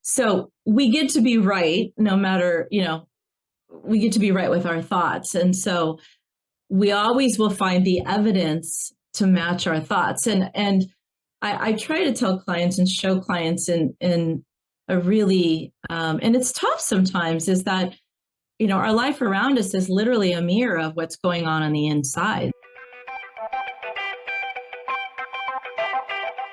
So we get to be right no matter, we get to be right with our thoughts. And so we always will find the evidence to match our thoughts. And I try to tell clients and show clients in a really, and it's tough sometimes, is that, our life around us is literally a mirror of what's going on the inside.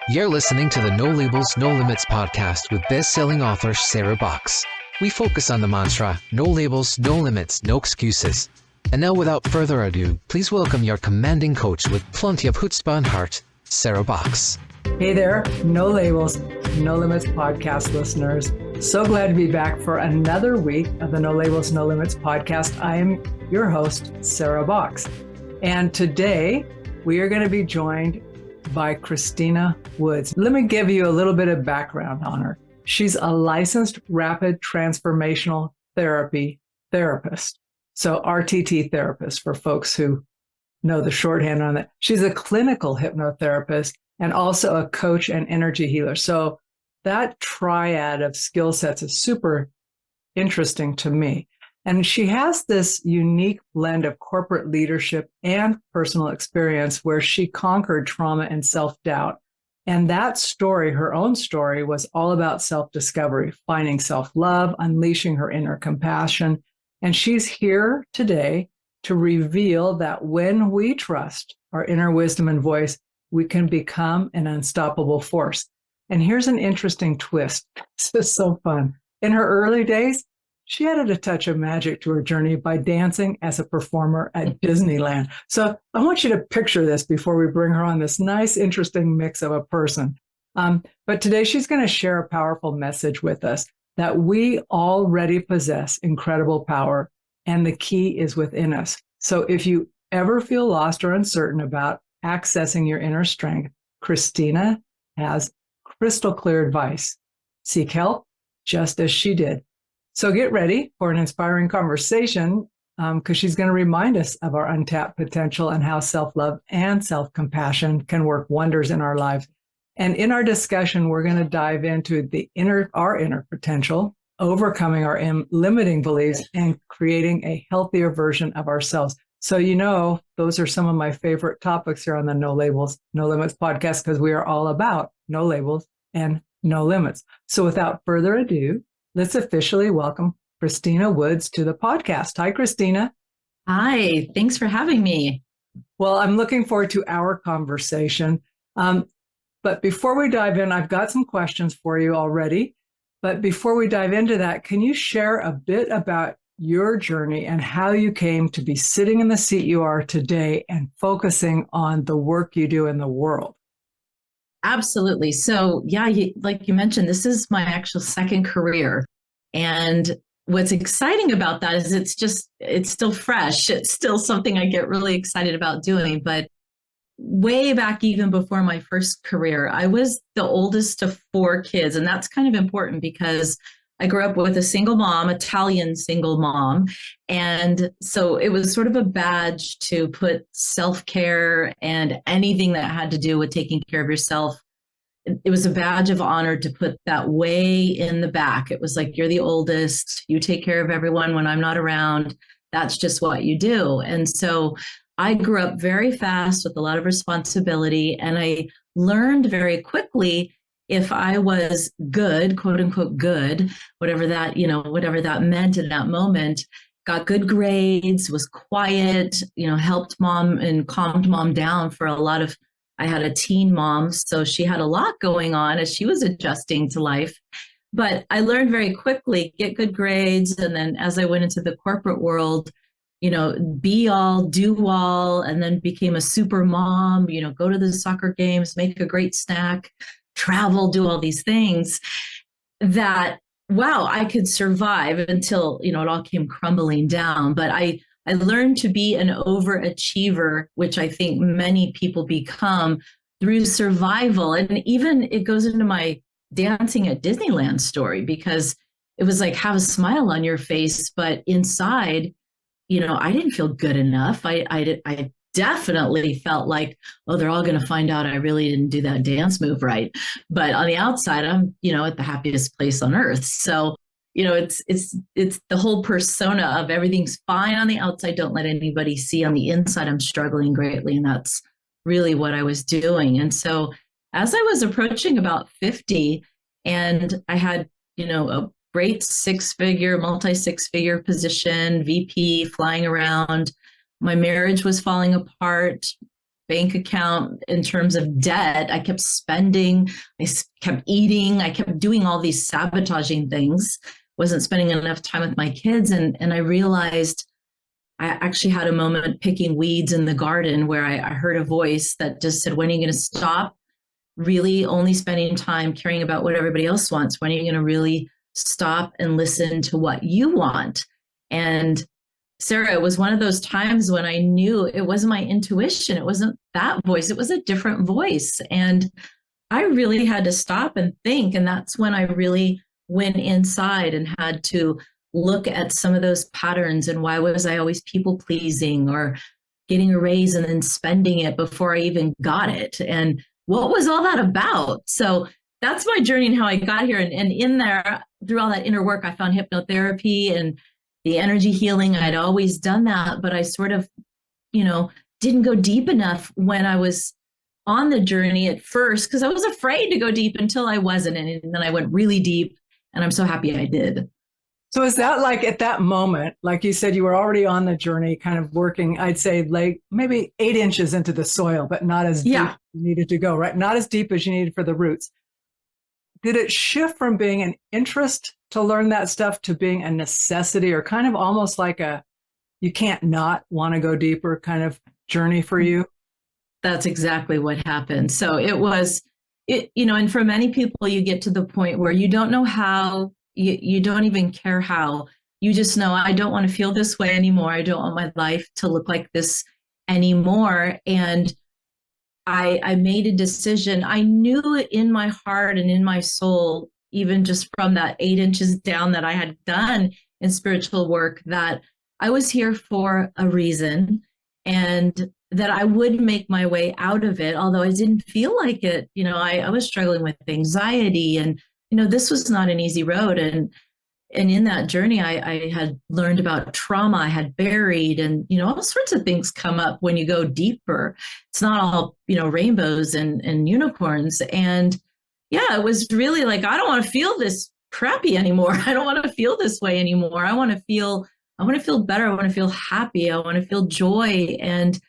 You're listening to the No Labels, No Limits podcast with best-selling author Sarah Box. We focus on the mantra, no labels, no limits, no excuses. And now without further ado, please welcome your commanding coach with plenty of chutzpah and heart, Sarah Box. Hey there, No Labels, No Limits podcast listeners. So glad to be back for another week of the No Labels, No Limits podcast. I am your host, Sarah Box. And today we are going to be joined by Christina Woods. Let me give you a little bit of background on her. She's a licensed rapid transformational therapy therapist. So RTT therapist for folks who know the shorthand on that. She's a clinical hypnotherapist and also a coach and energy healer. So that triad of skill sets is super interesting to me. And she has this unique blend of corporate leadership and personal experience where she conquered trauma and self-doubt. And that story, her own story, was all about self-discovery, finding self-love, unleashing her inner compassion. And she's here today to reveal that when we trust our inner wisdom and voice, we can become an unstoppable force. And here's an interesting twist. This is so fun. In her early days, she added a touch of magic to her journey by dancing as a performer at Disneyland. So I want you to picture this before we bring her on, this nice, interesting mix of a person. But today she's going to share a powerful message with us that we already possess incredible power, and the key is within us. So if you ever feel lost or uncertain about accessing your inner strength, Christina has crystal clear advice. Seek help just as she did. So get ready for an inspiring conversation because she's going to remind us of our untapped potential and how self-love and self-compassion can work wonders in our lives. And in our discussion, we're going to dive into our inner potential, overcoming our limiting beliefs, and creating a healthier version of ourselves. So, those are some of my favorite topics here on the No Labels, No Limits podcast, because we are all about no labels and no limits. So without further ado, let's officially welcome Christina Woods to the podcast. Hi, Christina. Hi, thanks for having me. Well, I'm looking forward to our conversation. But before we dive in, I've got some questions for you already. But before we dive into that, can you share a bit about your journey and how you came to be sitting in the seat you are today and focusing on the work you do in the world? Absolutely. So yeah, like you mentioned, this is my actual second career. And what's exciting about that is it's still fresh. It's still something I get really excited about doing. But way back, even before my first career, I was the oldest of 4 kids. And that's kind of important because I grew up with a single mom, Italian single mom. And so it was sort of a badge to put self-care and anything that had to do with taking care of yourself. It was a badge of honor to put that way in the back. It was like, you're the oldest, you take care of everyone when I'm not around. That's just what you do. And so I grew up very fast with a lot of responsibility. And I learned very quickly if I was good, quote unquote, good, whatever that meant in that moment, got good grades, was quiet, helped mom and calmed mom down for a lot of, I had a teen mom, so she had a lot going on as she was adjusting to life. But I learned very quickly, get good grades. And then as I went into the corporate world, be all, do all, and then became a super mom, go to the soccer games, make a great snack, travel, do all these things that, wow, I could survive until, it all came crumbling down. But I learned to be an overachiever, which I think many people become through survival. And even it goes into my dancing at Disneyland story, because it was like, have a smile on your face, but inside, I didn't feel good enough. I definitely felt like, oh, they're all going to find out I really didn't do that dance move right. But on the outside, I'm, at the happiest place on earth. So, it's the whole persona of everything's fine on the outside. Don't let anybody see on the inside. I'm struggling greatly. And that's really what I was doing. And so as I was approaching about 50 and I had, a great multi-six-figure position, VP, flying around, my marriage was falling apart, bank account in terms of debt. I kept spending, I kept eating, I kept doing all these sabotaging things, wasn't spending enough time with my kids. And I realized I actually had a moment picking weeds in the garden where I heard a voice that just said, when are you going to stop really only spending time caring about what everybody else wants? When are you going to really stop and listen to what you want? And Sarah, it was one of those times when I knew it wasn't my intuition. It wasn't that voice. It was a different voice. And I really had to stop and think. And that's when I really went inside and had to look at some of those patterns and why was I always people pleasing or getting a raise and then spending it before I even got it. And what was all that about? So that's my journey and how I got here. And in there, through all that inner work, I found hypnotherapy and the energy healing. I'd always done that, but I sort of, didn't go deep enough when I was on the journey at first because I was afraid to go deep until I wasn't. And then I went really deep and I'm so happy I did. So is that like at that moment, like you said, you were already on the journey, kind of working, I'd say like maybe 8 inches into the soil, but not as deep as you needed to go, right? Not as deep as you needed for the roots. Did it shift from being an interest to learn that stuff to being a necessity or kind of almost like you can't not want to go deeper kind of journey for you? That's exactly what happened. So and for many people, you get to the point where you don't know how, you don't even care how, you just know, I don't want to feel this way anymore. I don't want my life to look like this anymore. And I made a decision. I knew in my heart and in my soul, even just from that 8 inches down that I had done in spiritual work, that I was here for a reason and that I would make my way out of it. Although I didn't feel like it, I was struggling with anxiety and, this was not an easy road. And in that journey, I had learned about trauma I had buried and, all sorts of things come up when you go deeper. It's not all, rainbows and unicorns. And yeah, it was really like, I don't want to feel this crappy anymore. I don't want to feel this way anymore. I want to feel better. I want to feel happy. I want to feel joy. And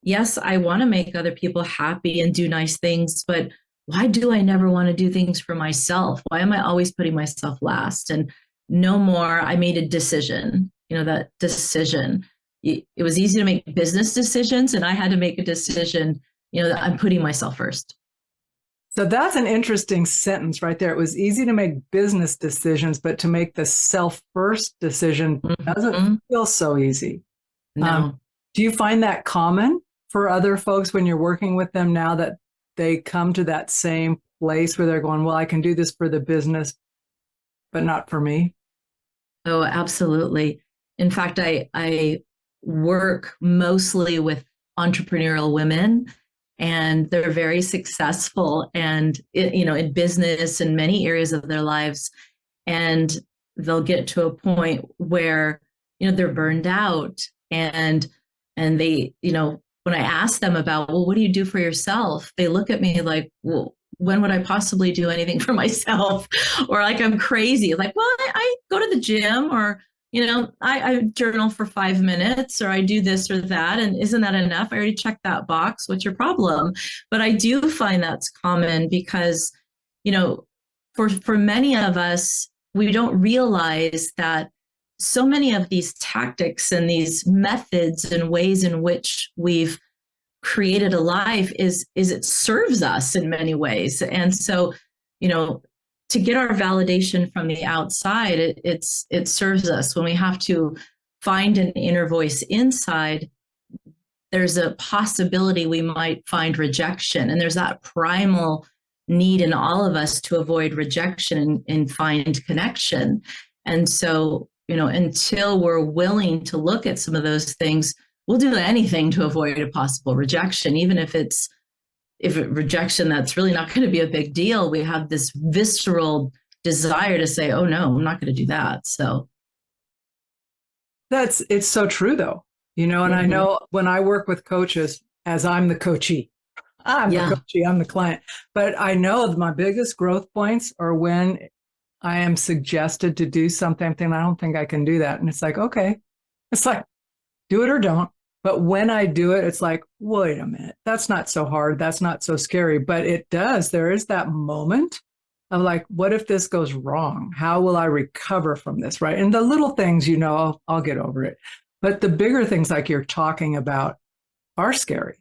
yes, I want to make other people happy and do nice things, but why do I never want to do things for myself? Why am I always putting myself last? And no more. I made a decision, that decision. It was easy to make business decisions, and I had to make a decision, that I'm putting myself first. So that's an interesting sentence right there. It was easy to make business decisions, but to make the self-first decision doesn't feel so easy. No. Do you find that common for other folks when you're working with them now that they come to that same place where they're going, well, I can do this for the business, but not for me? Oh, absolutely. In fact, I work mostly with entrepreneurial women, and they're very successful and, in business and many areas of their lives. And they'll get to a point where, they're burned out and they, when I ask them about, well, what do you do for yourself? They look at me like, well, when would I possibly do anything for myself? Or like, I'm crazy. Like, well, I go to the gym or, I journal for 5 minutes or I do this or that. And isn't that enough? I already checked that box. What's your problem? But I do find that's common because, for many of us, we don't realize that so many of these tactics and these methods and ways in which we've created a life is it serves us in many ways. And so, to get our validation from the outside, it serves us. When we have to find an inner voice inside, there's a possibility we might find rejection. And there's that primal need in all of us to avoid rejection and find connection. And so, until we're willing to look at some of those things, we'll do anything to avoid a possible rejection, even if it's rejection that's really not going to be a big deal. We have this visceral desire to say, oh no, I'm not going to do that. So it's so true though, and I know when I work with coaches, as I'm the coachee, the coachee, I'm the client, but I know my biggest growth points are when I am suggested to do something, I don't think I can do that. And it's like, okay, it's like, do it or don't. But when I do it, it's like, wait a minute, that's not so hard. That's not so scary. But there is that moment of like, what if this goes wrong? How will I recover from this? Right. And the little things, I'll get over it. But the bigger things like you're talking about are scary.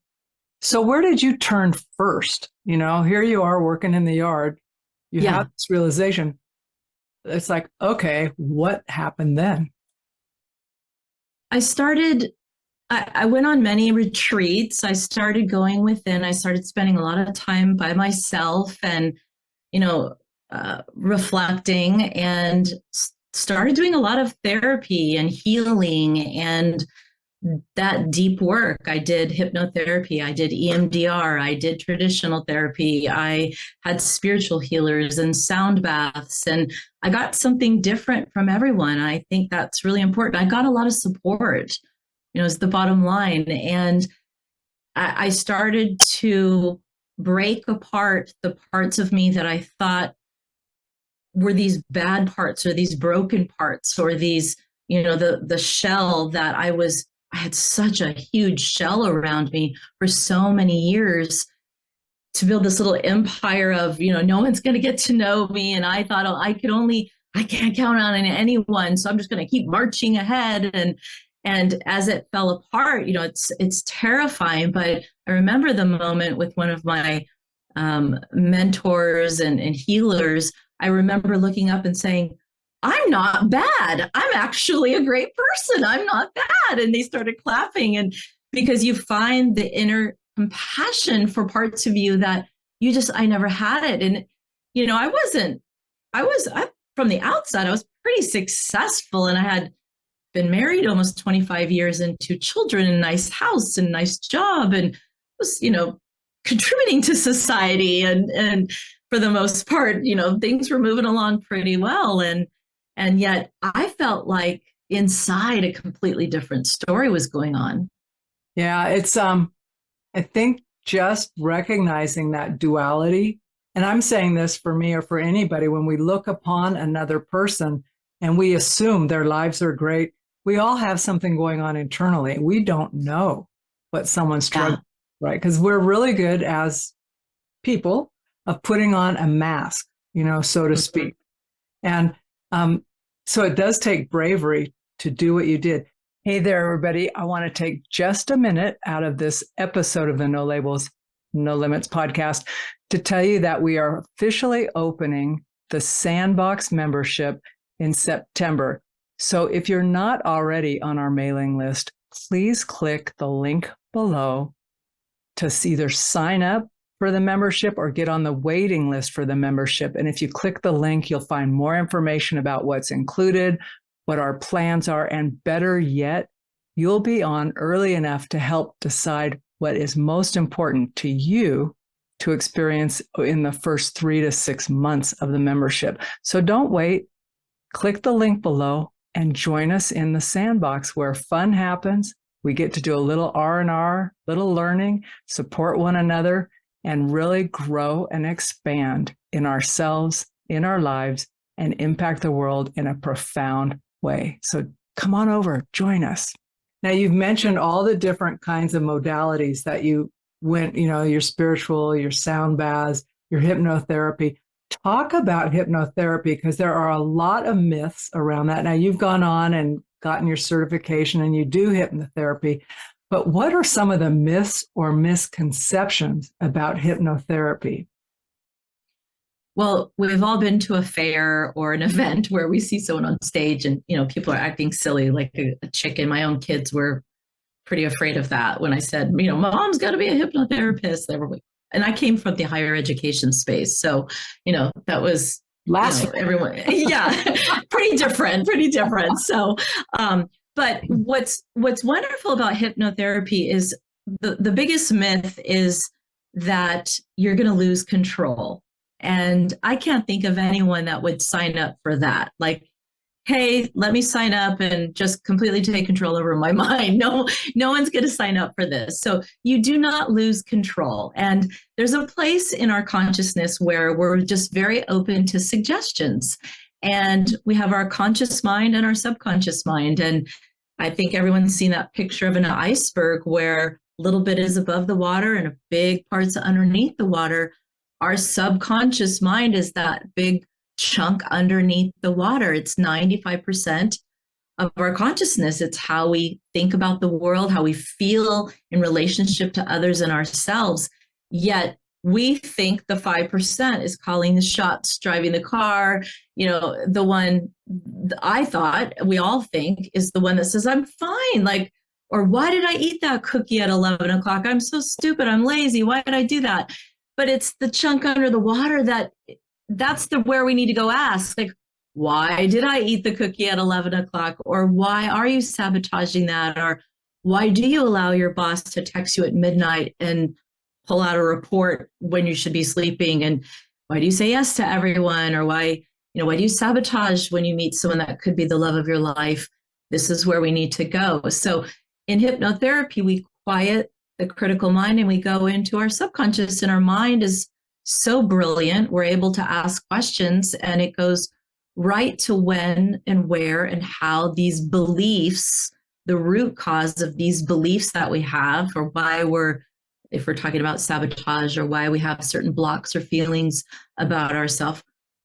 So where did you turn first? Here you are working in the yard. You have this realization. It's like, okay, what happened then? I went on many retreats. I started going within. I started spending a lot of time by myself and, reflecting, and started doing a lot of therapy and healing and that deep work. I did hypnotherapy. I did EMDR. I did traditional therapy. I had spiritual healers and sound baths, and I got something different from everyone. I think that's really important. I got a lot of support, is the bottom line. And I started to break apart the parts of me that I thought were these bad parts or these broken parts or these, the shell that I had such a huge shell around me for so many years to build this little empire of, no one's going to get to know me. And I thought, I can't count on anyone. So I'm just going to keep marching ahead. And as it fell apart, it's terrifying. But I remember the moment with one of my mentors and healers. I remember looking up and saying, I'm not bad. I'm actually a great person. I'm not bad. And they started clapping. And because you find the inner compassion for parts of you that I never had it. And, from the outside, I was pretty successful, and I had been married almost 25 years and 2 children and a nice house and a nice job, and was, contributing to society. And for the most part, things were moving along pretty well. And yet I felt like inside a completely different story was going on. Yeah, it's, I think just recognizing that duality, and I'm saying this for me or for anybody, when we look upon another person and we assume their lives are great, we all have something going on internally. We don't know what someone's struggling, right? Because we're really good as people of putting on a mask, so to speak. And so it does take bravery to do what you did. Hey there, everybody. I want to take just a minute out of this episode of the No Labels, No Limits podcast to tell you that we are officially opening the Sandbox membership in September. So if you're not already on our mailing list, please click the link below to either sign up for the membership or get on the waiting list for the membership. And if you click the link, you'll find more information about what's included, what our plans are, and better yet, you'll be on early enough to help decide what is most important to you to experience in the first 3 to 6 months of the membership. So don't wait. Click the link below and join us in the Sandbox, where fun happens. We get to do a little R&R, little learning, support one another, and really grow and expand in ourselves, in our lives, and impact the world in a profound way. So come on over, join us. Now, you've mentioned all the different kinds of modalities that you went, your spiritual, your sound baths, your hypnotherapy. Talk about hypnotherapy, because there are a lot of myths around that. Now, you've gone on and gotten your certification and you do hypnotherapy, but what are some of the myths or misconceptions about hypnotherapy? Well, we've all been to a fair or an event where we see someone on stage and, people are acting silly like a chicken. My own kids were pretty afraid of that when I said, Mom's got to be a hypnotherapist. And I came from the higher education space. So, that was everyone. Yeah, pretty different. So But what's wonderful about hypnotherapy is the biggest myth is that you're going to lose control. And I can't think of anyone that would sign up for that. Like, hey, let me sign up and just completely take control over my mind. No one's going to sign up for this. So you do not lose control. And there's a place in our consciousness where we're just very open to suggestions. And we have our conscious mind and our subconscious mind. And I think everyone's seen that picture of an iceberg where a little bit is above the water and a big part's underneath the water. Our subconscious mind is that big chunk underneath the water. It's 95% of our consciousness. It's how we think about the world, how we feel in relationship to others and ourselves. Yet we think the 5% is calling the shots, driving the car. The one I thought we all think is the one that says, I'm fine. Like, or why did I eat that cookie at 11 o'clock? I'm so stupid. I'm lazy. Why did I do that? But it's the chunk under the water that's where we need to go ask, like, why did I eat the cookie at 11 o'clock? Or why are you sabotaging that? Or why do you allow your boss to text you at midnight and pull out a report when you should be sleeping? And why do you say yes to everyone? Or why do you sabotage when you meet someone that could be the love of your life? This is where we need to go. So in hypnotherapy, we quiet the critical mind and we go into our subconscious, and our mind is so brilliant. We're able to ask questions, and it goes right to when and where and how these beliefs, the root cause of these beliefs that we have, or why if we're talking about sabotage, or why we have certain blocks or feelings about ourselves,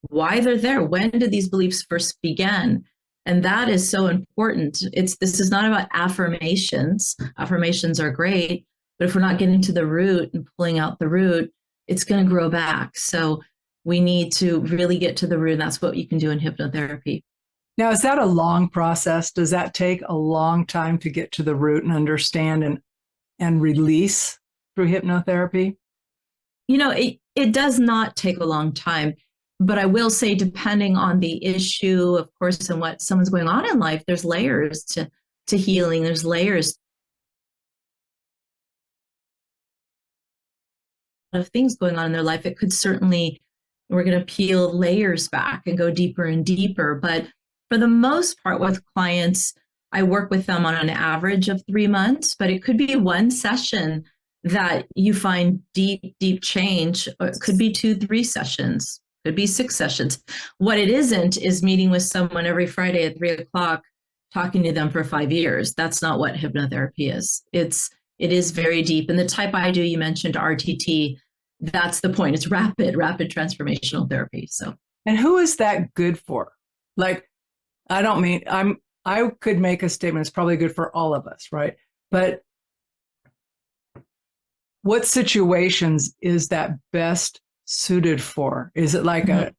why they're there. When did these beliefs first begin? And that is so important. This is not about affirmations. Affirmations are great, but if we're not getting to the root and pulling out the root, it's going to grow back. So we need to really get to the root. And that's what you can do in hypnotherapy. Now, is that a long process? Does that take a long time to get to the root and understand and release through hypnotherapy? It does not take a long time. But I will say, depending on the issue, of course, and what someone's going on in life, there's layers to healing. There's layers of things going on in their life. It could certainly, we're going to peel layers back and go deeper and deeper. But for the most part with clients, I work with them on an average of 3 months, but it could be one session that you find deep, deep change. Or it could be 2-3 sessions. Could be 6 sessions. What it isn't is meeting with someone every Friday at 3 o'clock, talking to them for 5 years. That's not what hypnotherapy is. It is very deep. And the type I do, you mentioned RTT, that's the point. It's rapid transformational therapy. So, and who is that good for? Like, I don't mean, I could make a statement. It's probably good for all of us, right? But what situations is that best suited for? Is it like a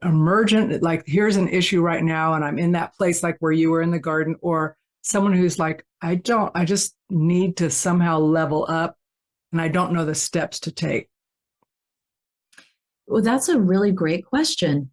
emergent, like here's an issue right now and I'm in that place like where you were in the garden, or someone who's like, I just need to somehow level up and I don't know the steps to take? Well, that's a really great question.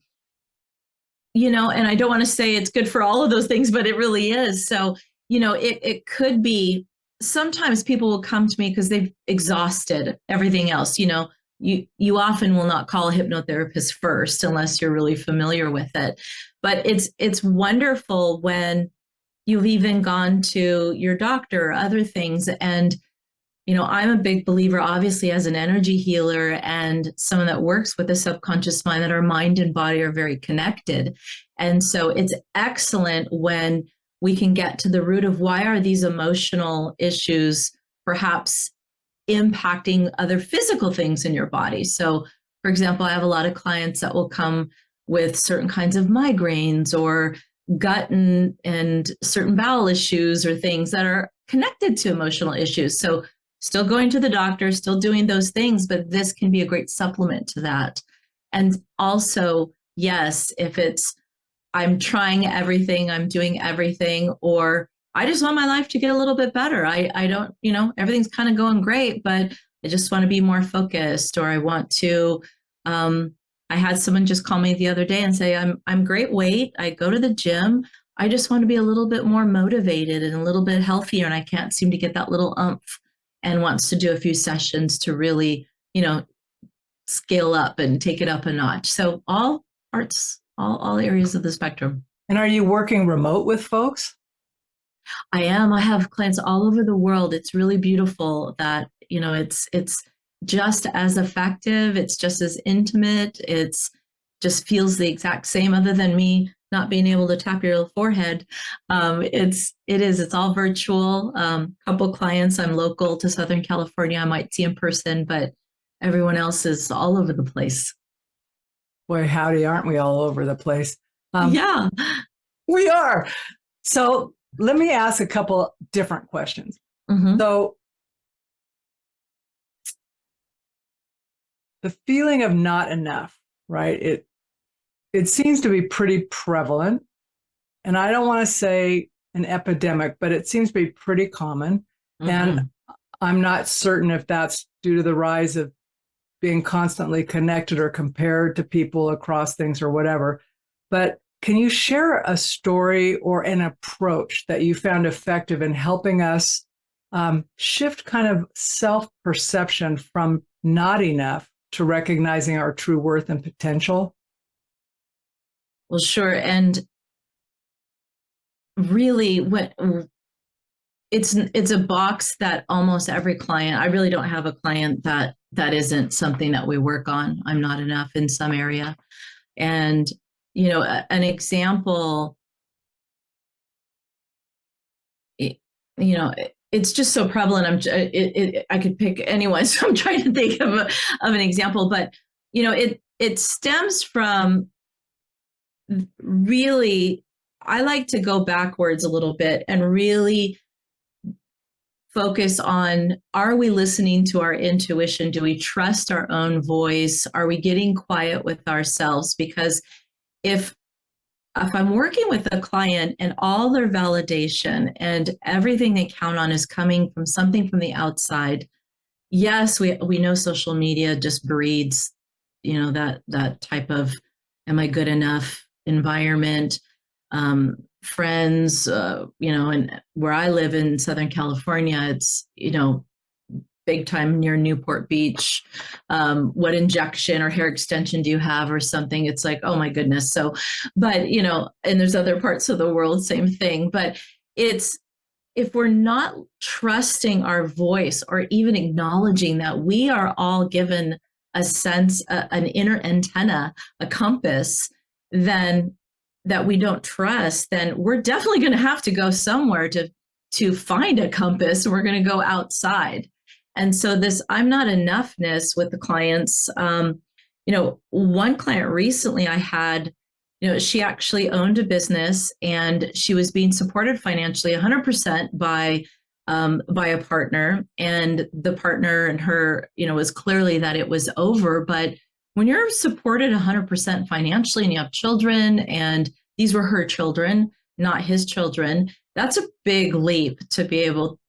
And I don't want to say it's good for all of those things, but it really is. So, it could be, sometimes people will come to me because they've exhausted everything else. You often will not call a hypnotherapist first unless you're really familiar with it. But it's wonderful when you've even gone to your doctor or other things. And, I'm a big believer, obviously, as an energy healer and someone that works with the subconscious mind, that our mind and body are very connected. And so it's excellent when we can get to the root of why are these emotional issues perhaps impacting other physical things in your body. So, for example, I have a lot of clients that will come with certain kinds of migraines or gut and certain bowel issues or things that are connected to emotional issues. So still going to the doctor, still doing those things, but this can be a great supplement to that. And also, yes, if it's, I'm trying everything, I'm doing everything, or I just want my life to get a little bit better. I don't, everything's kind of going great, but I just want to be more focused, or I want to, I had someone just call me the other day and say, I'm great weight. I go to the gym. I just want to be a little bit more motivated and a little bit healthier, and I can't seem to get that little umph, and wants to do a few sessions to really, scale up and take it up a notch. So all parts, all areas of the spectrum. And are you working remote with folks? I am. I have clients all over the world. It's really beautiful that, it's just as effective. It's just as intimate. It's just feels the exact same, other than me not being able to tap your little forehead. It's all virtual. Couple clients, I'm local to Southern California, I might see in person, but everyone else is all over the place. Boy, howdy, aren't we all over the place? Yeah. We are. So let me ask a couple different questions. Mm-hmm. So the feeling of not enough, right? It seems to be pretty prevalent. And I don't want to say an epidemic, but it seems to be pretty common. Mm-hmm. And I'm not certain if that's due to the rise of being constantly connected or compared to people across things or whatever. But can you share a story or an approach that you found effective in helping us shift kind of self-perception from not enough to recognizing our true worth and potential? Well, sure. And really, it's a box that almost every client, I really don't have a client that isn't something that we work on. I'm not enough in some area. And, an example, it's just so prevalent. I could pick anyone, so I'm trying to think of an example, but, it stems from really, I like to go backwards a little bit and really focus on, are we listening to our intuition? Do we trust our own voice? Are we getting quiet with ourselves? Because if I'm working with a client and all their validation and everything they count on is coming from something from the outside, yes, we know social media just breeds, that type of, am I good enough environment, friends, and where I live in Southern California, it's, big time near Newport Beach. What injection or hair extension do you have or something? It's like, oh my goodness. So, but, and there's other parts of the world, same thing. But if we're not trusting our voice or even acknowledging that we are all given a sense, an inner antenna, a compass, then that we don't trust, then we're definitely going to have to go somewhere to find a compass. We're going to go outside. And so this I'm not enoughness with the clients, one client recently I had, she actually owned a business and she was being supported financially 100% by a partner, and the partner and her, was clearly that it was over. But when you're supported 100% financially and you have children, and these were her children, not his children, that's a big leap to be able,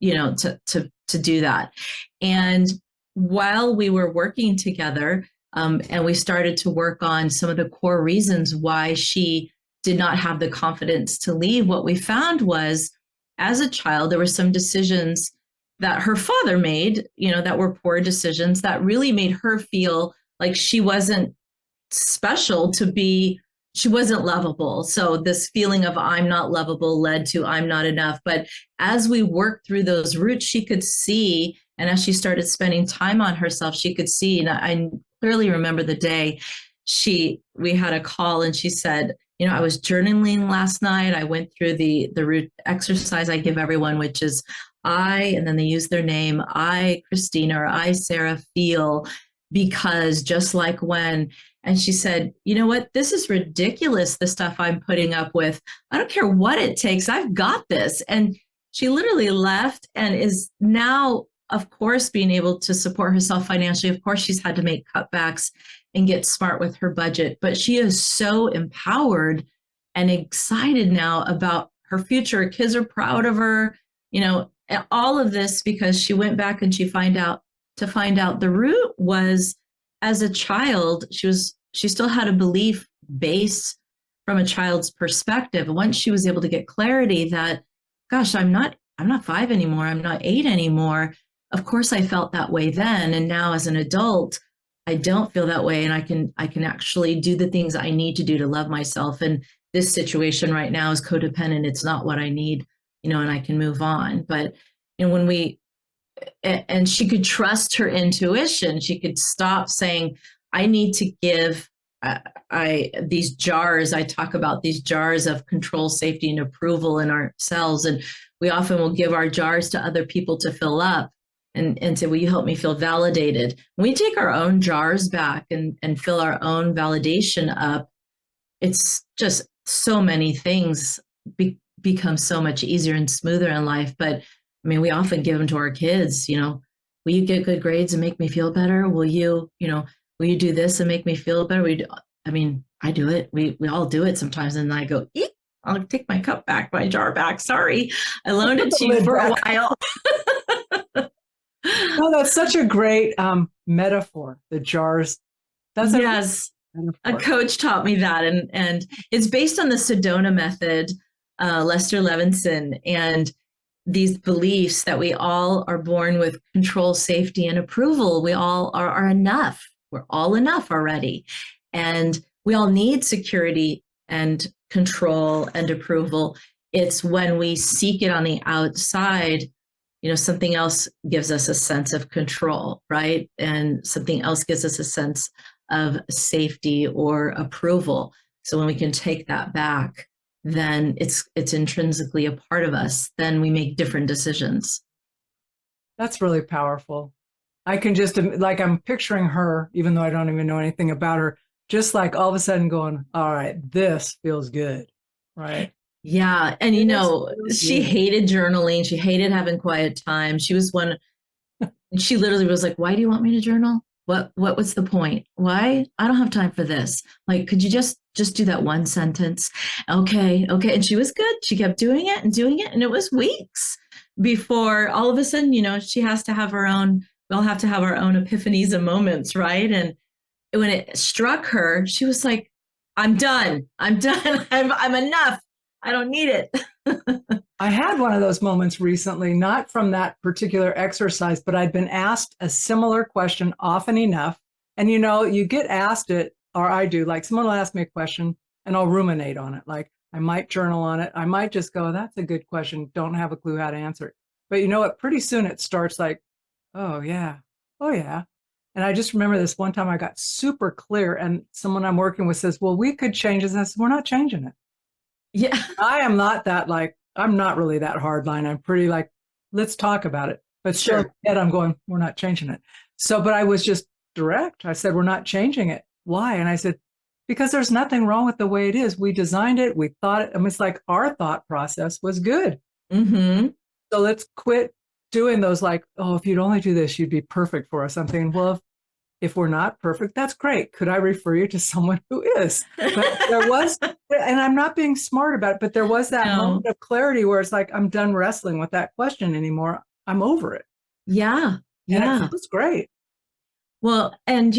to do that. And while we were working together, and we started to work on some of the core reasons why she did not have the confidence to leave, what we found was, as a child, there were some decisions that her father made, that were poor decisions that really made her feel like she wasn't special she wasn't lovable. So this feeling of I'm not lovable led to I'm not enough. But as we worked through those roots, she could see, and as she started spending time on herself, she could see, and I clearly remember the day we had a call and she said, I was journaling last night. I went through the root exercise I give everyone, which is and then they use their name, I, Christina, or I, Sarah, feel, because just like when, and she said, you know what, this is ridiculous, the stuff I'm putting up with. I don't care what it takes. I've got this. And she literally left and is now, of course, being able to support herself financially. Of course, she's had to make cutbacks and get smart with her budget, but she is so empowered and excited now about her future. Her kids are proud of her, and all of this because she went back and she find out the root was, as a child, she still had a belief base from a child's perspective. Once she was able to get clarity that, gosh, I'm not 5 anymore, I'm not 8 anymore. Of course I felt that way then. And now as an adult, I don't feel that way. And I can actually do the things I need to do to love myself. And this situation right now is codependent. It's not what I need, and I can move on. But when and she could trust her intuition, she could stop saying, I need to give these jars. I talk about these jars of control, safety, and approval in ourselves. And we often will give our jars to other people to fill up and say, will you help me feel validated? When we take our own jars back and fill our own validation up, it's just so many things become so much easier and smoother in life. But I mean, we often give them to our kids, will you get good grades and make me feel better? Will you do this and make me feel better? I do it. We all do it sometimes. And I go, eek, I'll take my cup back, my jar back. Sorry, I loaned it to you for a while. Oh, that's such a great metaphor, the jars. Yes. A coach taught me that. And it's based on the Sedona method, Lester Levinson, and these beliefs that we all are born with control, safety, and approval. We all are enough. We're all enough already. And we all need security and control and approval. It's when we seek it on the outside, something else gives us a sense of control, right? And something else gives us a sense of safety or approval. So when we can take that back, then it's intrinsically a part of us. Then we make different decisions. That's really powerful. I can just, I'm picturing her, even though I don't even know anything about her, just like all of a sudden going, all right, this feels good, right? Yeah. And, she hated journaling. She hated having quiet time. She was she literally was like, why do you want me to journal? What was the point? Why? I don't have time for this. Like, could you just do that one sentence? Okay. And she was good. She kept doing it. And it was weeks before all of a sudden, she has to have her own, we all have to have our own epiphanies and moments, right? And when it struck her, she was like, I'm done. I'm enough. I don't need it. I had one of those moments recently, not from that particular exercise, but I'd been asked a similar question often enough. And, you get asked it, or I do, like someone will ask me a question and I'll ruminate on it. Like I might journal on it. I might just go, that's a good question. Don't have a clue how to answer it. But you know what? Pretty soon it starts like, oh, yeah. Oh, yeah. And I just remember this one time I got super clear and someone I'm working with says, well, we could change this. And I said, we're not changing it. Yeah. I am not that I'm not really that hardline. I'm pretty let's talk about it. But sure, in my head, I'm going, we're not changing it. So, but I was just direct. I said, we're not changing it. Why? And I said, because there's nothing wrong with the way it is. We designed it. We thought it. I mean, it's like our thought process was good. Mm-hmm. So let's quit doing those if you'd only do this, you'd be perfect for us. I'm thinking, well, if we're not perfect, that's great. Could I refer you to someone who is? But there was, and I'm not being smart about it, but there was that moment of clarity where it's like, I'm done wrestling with that question anymore. I'm over it. Yeah. And it feels great. Well, and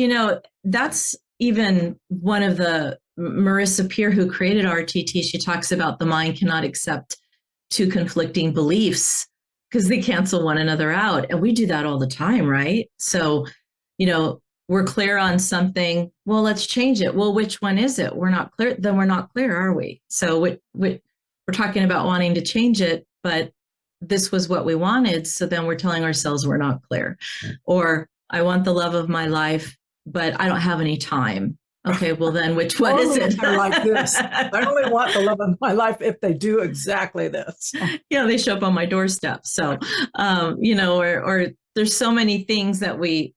that's even one of the Marissa Peer, who created RTT. She talks about the mind cannot accept two conflicting beliefs because they cancel one another out. And we do that all the time, right? So, we're clear on something. Well, let's change it. Well, which one is it? We're not clear. Then we're not clear, are we? So we're talking about wanting to change it, but this was what we wanted. So then we're telling ourselves we're not clear. Or I want the love of my life, but I don't have any time. Okay, well then which one is it? Like this. I only want the love of my life if they do exactly this. Yeah, they show up on my doorstep. So, or there's so many things that we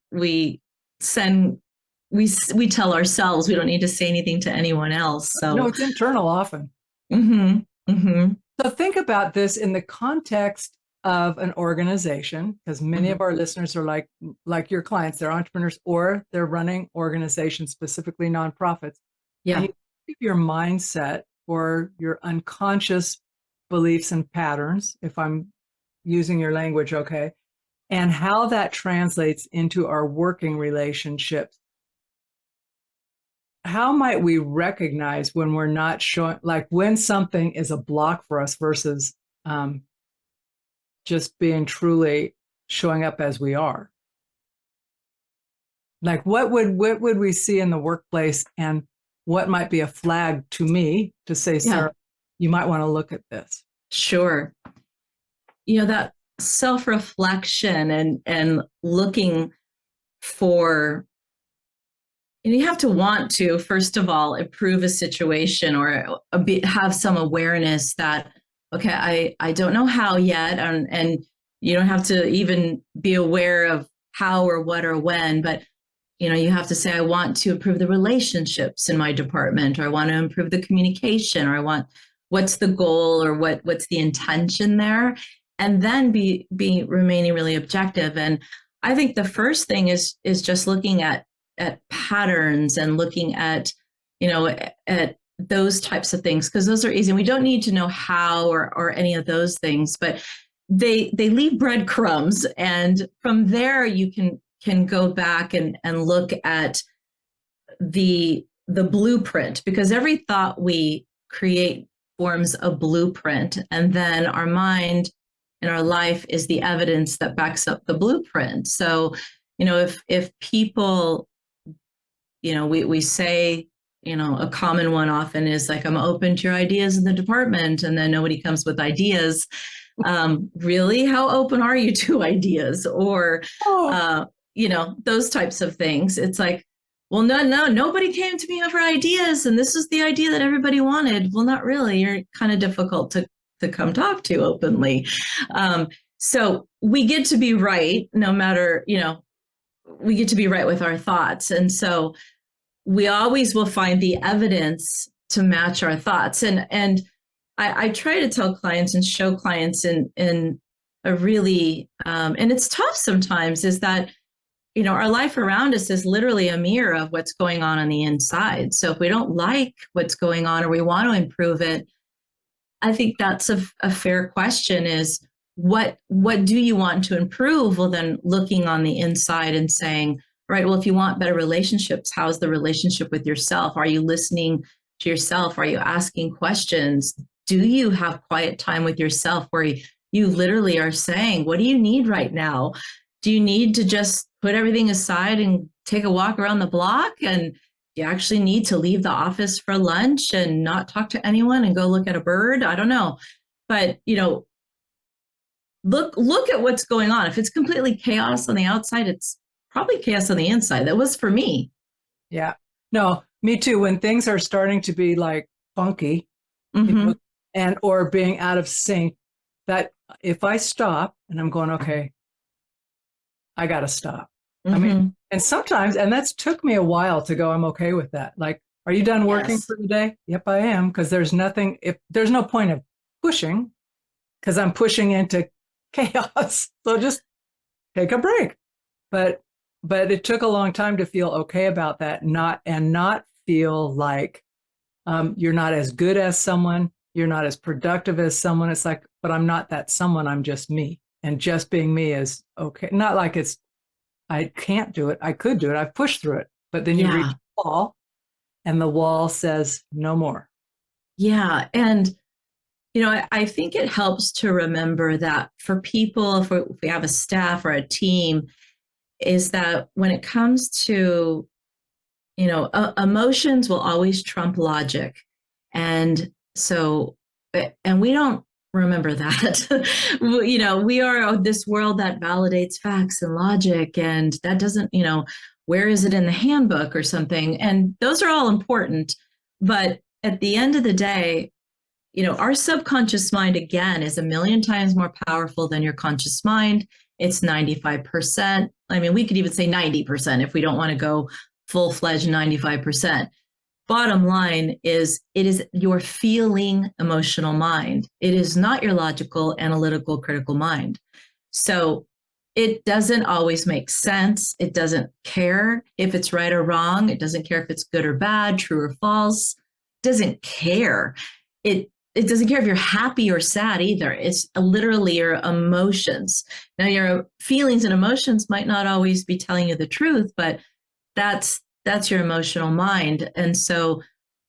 tell ourselves. We don't need to say anything to anyone else. So no, it's internal often. Mm-hmm. Mm-hmm. So think about this in the context of an organization, because many of our listeners are like your clients, they're entrepreneurs or they're running organizations, specifically nonprofits. Yeah. And you keep your mindset or your unconscious beliefs and patterns, if I'm using your language, okay, and how that translates into our working relationships. how might we recognize when we're not showing, like when something is a block for us versus just being truly showing up as we are? Like what would we see in the workplace, and what might be a flag to me to say, Sarah, you might want to look at this? Sure. That self-reflection and looking for, you have to want to, first of all, improve a situation or have some awareness that, okay, I don't know how yet. And you don't have to even be aware of how or what or when, but you have to say, I want to improve the relationships in my department, or I want to improve the communication, or what's the goal, or what's the intention there, and then be remaining really objective. And I think the first thing is just looking at patterns and looking at those types of things, because those are easy. We don't need to know how or any of those things, but they leave breadcrumbs, and from there you can go back and look at the blueprint, because every thought we create forms a blueprint, and then our mind and our life is the evidence that backs up the blueprint. So, if people, we say, a common one often is like, I'm open to your ideas in the department, and then nobody comes with ideas. Really, how open are you to ideas? Or those types of things. It's like, well, nobody came to me for ideas, and this is the idea that everybody wanted. Well, not really. You're kind of difficult to come talk to openly. So we get to be right, no matter, we get to be right with our thoughts. And so we always will find the evidence to match our thoughts. And I try to tell clients and show clients in a really, and it's tough sometimes, is that, our life around us is literally a mirror of what's going on the inside. So if we don't like what's going on, or we want to improve it, I think that's a fair question, is what do you want to improve? Well, then looking on the inside and saying, right, well, if you want better relationships, how's the relationship with yourself? Are you listening to yourself? Are you asking questions? Do you have quiet time with yourself where you literally are saying, what do you need right now? Do you need to just put everything aside and take a walk around the block? And you actually need to leave the office for lunch and not talk to anyone and go look at a bird? I don't know. But, look at what's going on. If it's completely chaos on the outside, it's probably chaos on the inside. That was for me. Yeah. No, me too. When things are starting to be like funky, and or being out of sync, that if I stop and I'm going, okay, I got to stop. I mean, and sometimes, and that's took me a while to go, I'm okay with that. Like, are you done working for the day? Yep, I am. Because there's no point of pushing, because I'm pushing into chaos. So just take a break. But it took a long time to feel okay about that, not feel like you're not as good as someone, you're not as productive as someone. It's like, but I'm not that someone, I'm just me. And just being me is okay. Not like I can't do it. I could do it. I've pushed through it. But then you reach the wall, and the wall says no more. Yeah. And, I think it helps to remember that for people, if we have a staff or a team, is that when it comes to, emotions will always trump logic. And so, and we don't remember that. We are this world that validates facts and logic, and that doesn't, where is it in the handbook or something? And those are all important. But at the end of the day, our subconscious mind, again, is a million times more powerful than your conscious mind. It's 95%. I mean, we could even say 90% if we don't want to go full-fledged 95%. Bottom line is, it is your feeling emotional mind. It is not your logical, analytical, critical mind. So it doesn't always make sense. It doesn't care if it's right or wrong. It doesn't care if it's good or bad, true or false. It doesn't care. It doesn't care if you're happy or sad either. It's literally your emotions. Now, your feelings and emotions might not always be telling you the truth, but that's That's your emotional mind. And so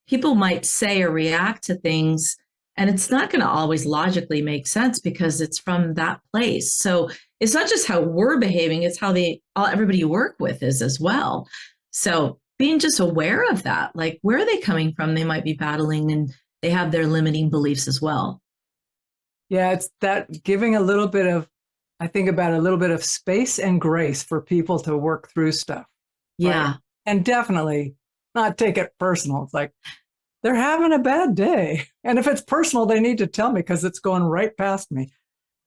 people might say or react to things, and it's not going to always logically make sense because it's from that place. So it's not just how we're behaving, it's how everybody you work with is as well. So being just aware of that, like where are they coming from? They might be battling and they have their limiting beliefs as well. Yeah, it's that giving a little bit of, I think about a little bit of space and grace for people to work through stuff. Yeah. Right? And definitely not take it personal. It's like they're having a bad day. And if it's personal, they need to tell me because it's going right past me.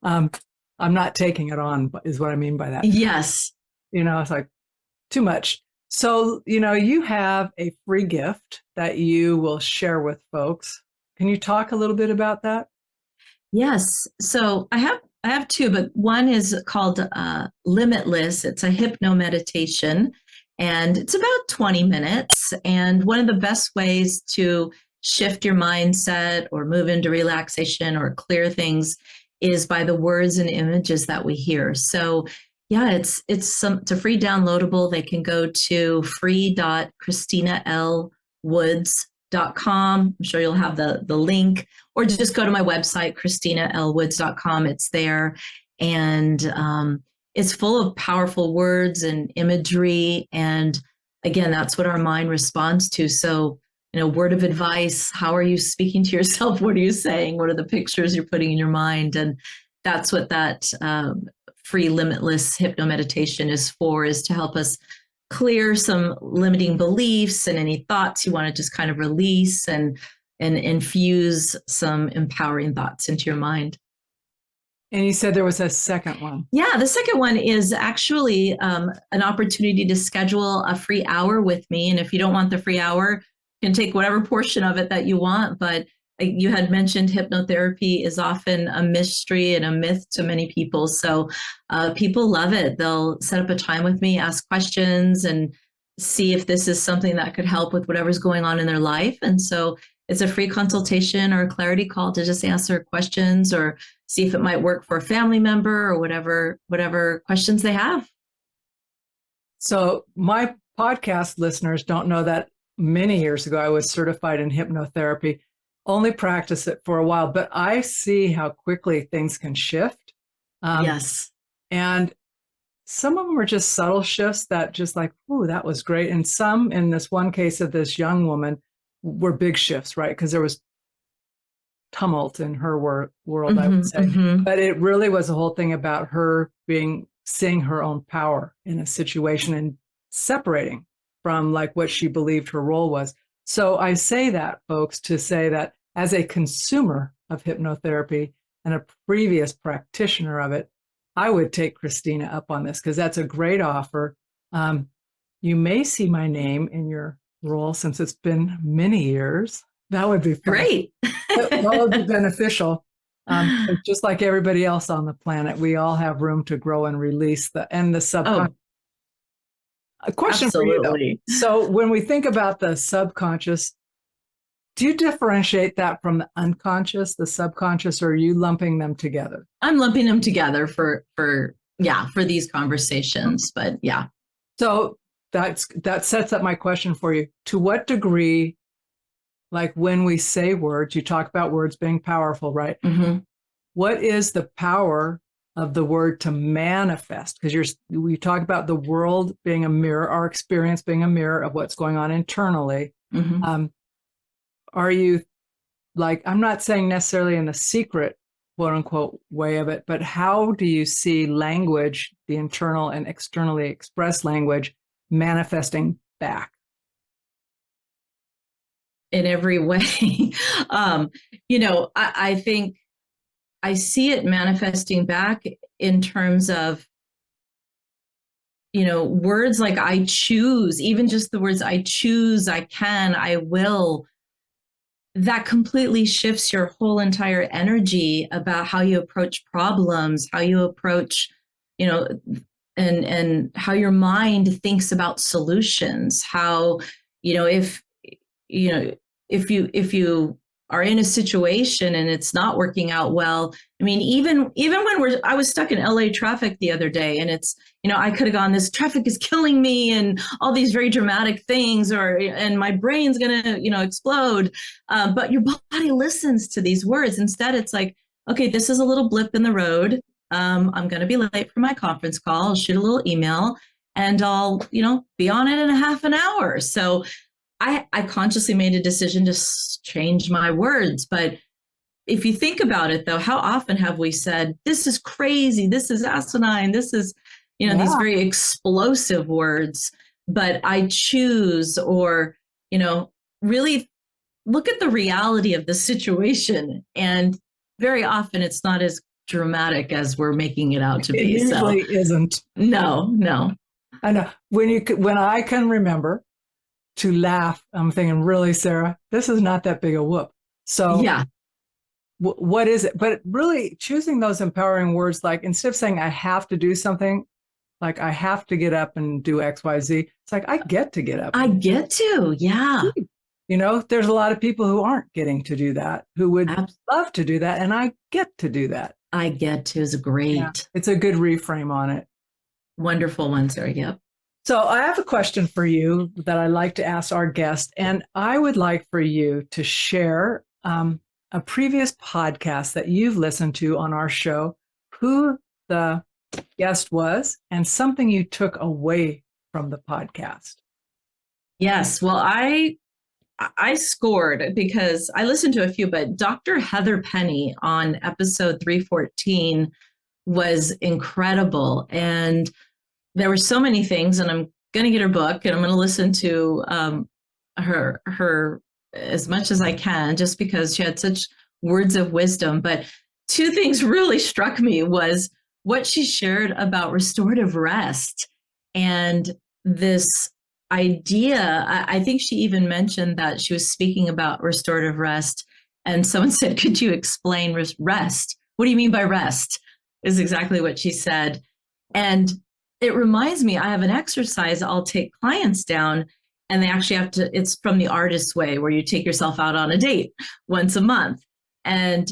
I'm not taking it on, is what I mean by that. Yes. It's like too much. So, you have a free gift that you will share with folks. Can you talk a little bit about that? Yes. So I have two, but one is called Limitless. It's a hypno meditation, and it's about 20 minutes. And one of the best ways to shift your mindset or move into relaxation or clear things is by the words and images that we hear. So yeah, it's a free downloadable. They can go to free.christinalwoods.com. I'm sure you'll have the link, or just go to my website, christinalwoods.com. It's there. And it's full of powerful words and imagery. And again, that's what our mind responds to. So, word of advice, how are you speaking to yourself? What are you saying? What are the pictures you're putting in your mind? And that's what that free limitless hypno meditation is for, is to help us clear some limiting beliefs and any thoughts you want to just kind of release and infuse some empowering thoughts into your mind. And you said there was a second one. Yeah, the second one is actually an opportunity to schedule a free hour with me. And if you don't want the free hour, you can take whatever portion of it that you want. But you had mentioned hypnotherapy is often a mystery and a myth to many people. So people love it. They'll set up a time with me, ask questions, and see if this is something that could help with whatever's going on in their life. And so it's a free consultation or a clarity call to just answer questions or see if it might work for a family member or whatever questions they have. So my podcast listeners don't know that many years ago I was certified in hypnotherapy. Only practice it for a while, but I see how quickly things can shift. Yes. And some of them are just subtle shifts that just like, oh, that was great. And some, in this one case of this young woman, were big shifts, right? Because there was tumult in her world, I would say. But it really was a whole thing about her seeing her own power in a situation and separating from like what she believed her role was. So I say that, folks, to say that as a consumer of hypnotherapy and a previous practitioner of it, I would take Christina up on this because that's a great offer. You may see my name in your role since it's been many years. That would be fun. Great. That would be beneficial. Just like everybody else on the planet, we all have room to grow and release the subconscious. A question absolutely. For you, though. So when we think about the subconscious, do you differentiate that from the unconscious, the subconscious, or are you lumping them together? I'm lumping them together for these conversations, but yeah. So that sets up my question for you. To what degree, like when we say words, you talk about words being powerful, right? What is the power of the word to manifest? Because we talk about the world being a mirror, our experience being a mirror of what's going on internally. Are you like, I'm not saying necessarily in the secret, quote unquote, way of it, but how do you see language, the internal and externally expressed language, manifesting back? In every way. I think I see it manifesting back in terms of, words like I choose, even just the words I choose, I can, I will, that completely shifts your whole entire energy about how you approach problems, how you approach, and how your mind thinks about solutions, how, if you are in a situation and it's not working out well. I mean, even when I was stuck in LA traffic the other day, and it's, I could have gone, this traffic is killing me and all these very dramatic things, and my brain's gonna, explode. But your body listens to these words. Instead, it's like, okay, this is a little blip in the road. I'm going to be late for my conference call. I'll shoot a little email and I'll, be on it in a half an hour. So I consciously made a decision to change my words. But if you think about it, though, how often have we said, this is crazy, this is asinine, this is, these very explosive words, but I choose, or, really look at the reality of the situation. And very often it's not as dramatic as we're making it out to be. It usually isn't. No. I know. When I can remember to laugh, I'm thinking, really, Sarah, this is not that big a whoop. So yeah. What is it? But really choosing those empowering words, like instead of saying I have to do something, like I have to get up and do X, Y, Z, it's like I get to get up. I get to, yeah. There's a lot of people who aren't getting to do that, who would love to do that. And I get to do that. I get to is great. Yeah, it's a good reframe on it. Wonderful one, Sarah. Yep. So I have a question for you that I like to ask our guest, and I would like for you to share a previous podcast that you've listened to on our show, who the guest was, and something you took away from the podcast. Yes. Well, I scored because I listened to a few, but Dr. Heather Penny on episode 314 was incredible. And there were so many things, and I'm going to get her book and I'm going to listen to her as much as I can, just because she had such words of wisdom. But two things really struck me was what she shared about restorative rest and this idea. I think she even mentioned that she was speaking about restorative rest, and someone said, could you explain rest? What do you mean by rest? Is exactly what she said. And it reminds me, I have an exercise I'll take clients down, and they actually have to, it's from the Artist's Way, where you take yourself out on a date once a month. And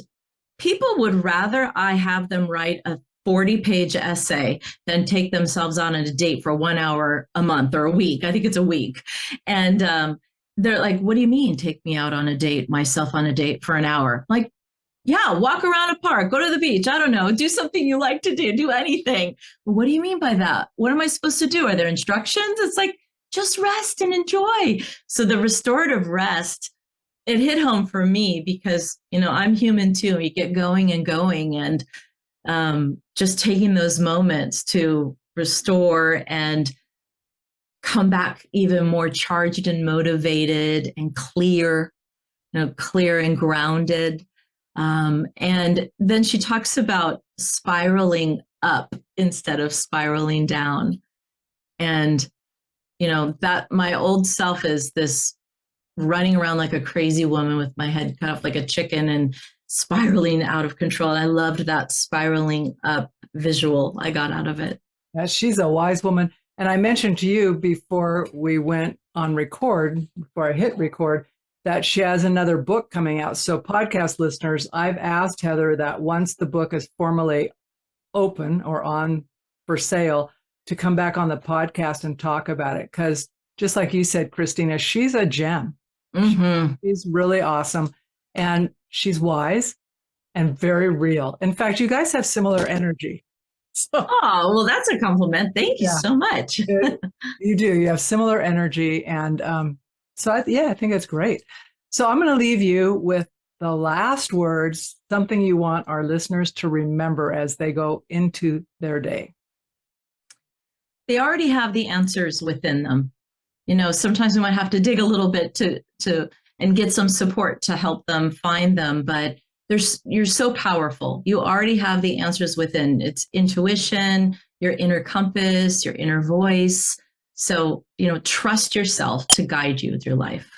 people would rather I have them write a 40-page essay than take themselves on a date for 1 hour a month or a week. I think it's a week. And they're like, what do you mean, take me out on a date, myself on a date for an hour? Like, yeah, walk around a park, go to the beach. I don't know, do something you like to do anything. Well, what do you mean by that? What am I supposed to do? Are there instructions? It's like, just rest and enjoy. So the restorative rest, it hit home for me because, I'm human too. You get going and going, and just taking those moments to restore and come back even more charged and motivated and clear and grounded. And then she talks about spiraling up instead of spiraling down. And, that my old self is this running around like a crazy woman with my head cut off like a chicken and spiraling out of control. And I loved that spiraling up visual I got out of it. Yeah, she's a wise woman. And I mentioned to you before we went on record, before I hit record, that she has another book coming out. So podcast listeners, I've asked Heather that once the book is formally open or on for sale, to come back on the podcast and talk about it. Because just like you said, Christina, she's a gem. Mm-hmm. She's really awesome. And she's wise and very real. In fact, you guys have similar energy. So, oh, well, that's a compliment. Thank you so much. You do. You have similar energy. And I think it's great. So I'm going to leave you with the last words, something you want our listeners to remember as they go into their day. They already have the answers within them. Sometimes we might have to dig a little bit to and get some support to help them find them, but you're so powerful. You already have the answers within. It's intuition, your inner compass, your inner voice. So, trust yourself to guide you through life.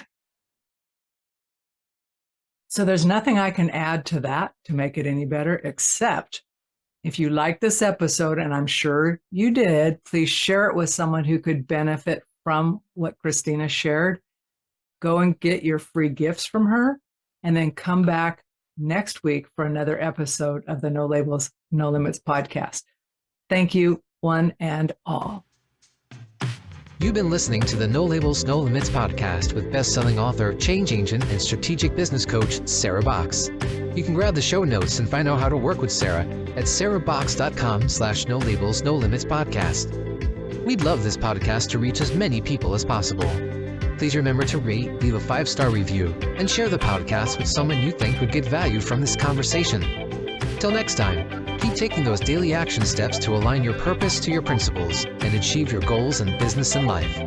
So there's nothing I can add to that to make it any better, except if you like this episode, and I'm sure you did, please share it with someone who could benefit from what Christina shared. Go and get your free gifts from her and then come back next week for another episode of the No Labels, No Limits podcast. Thank you, one and all. You've been listening to the No Labels, No Limits podcast with best-selling author, change agent, and strategic business coach, Sarah Box. You can grab the show notes and find out how to work with Sarah at sarahbox.com/no labels, no limits podcast. We'd love this podcast to reach as many people as possible. Please remember to rate, leave a 5-star review, and share the podcast with someone you think would get value from this conversation. Till next time, keep taking those daily action steps to align your purpose to your principles and achieve your goals in business and life.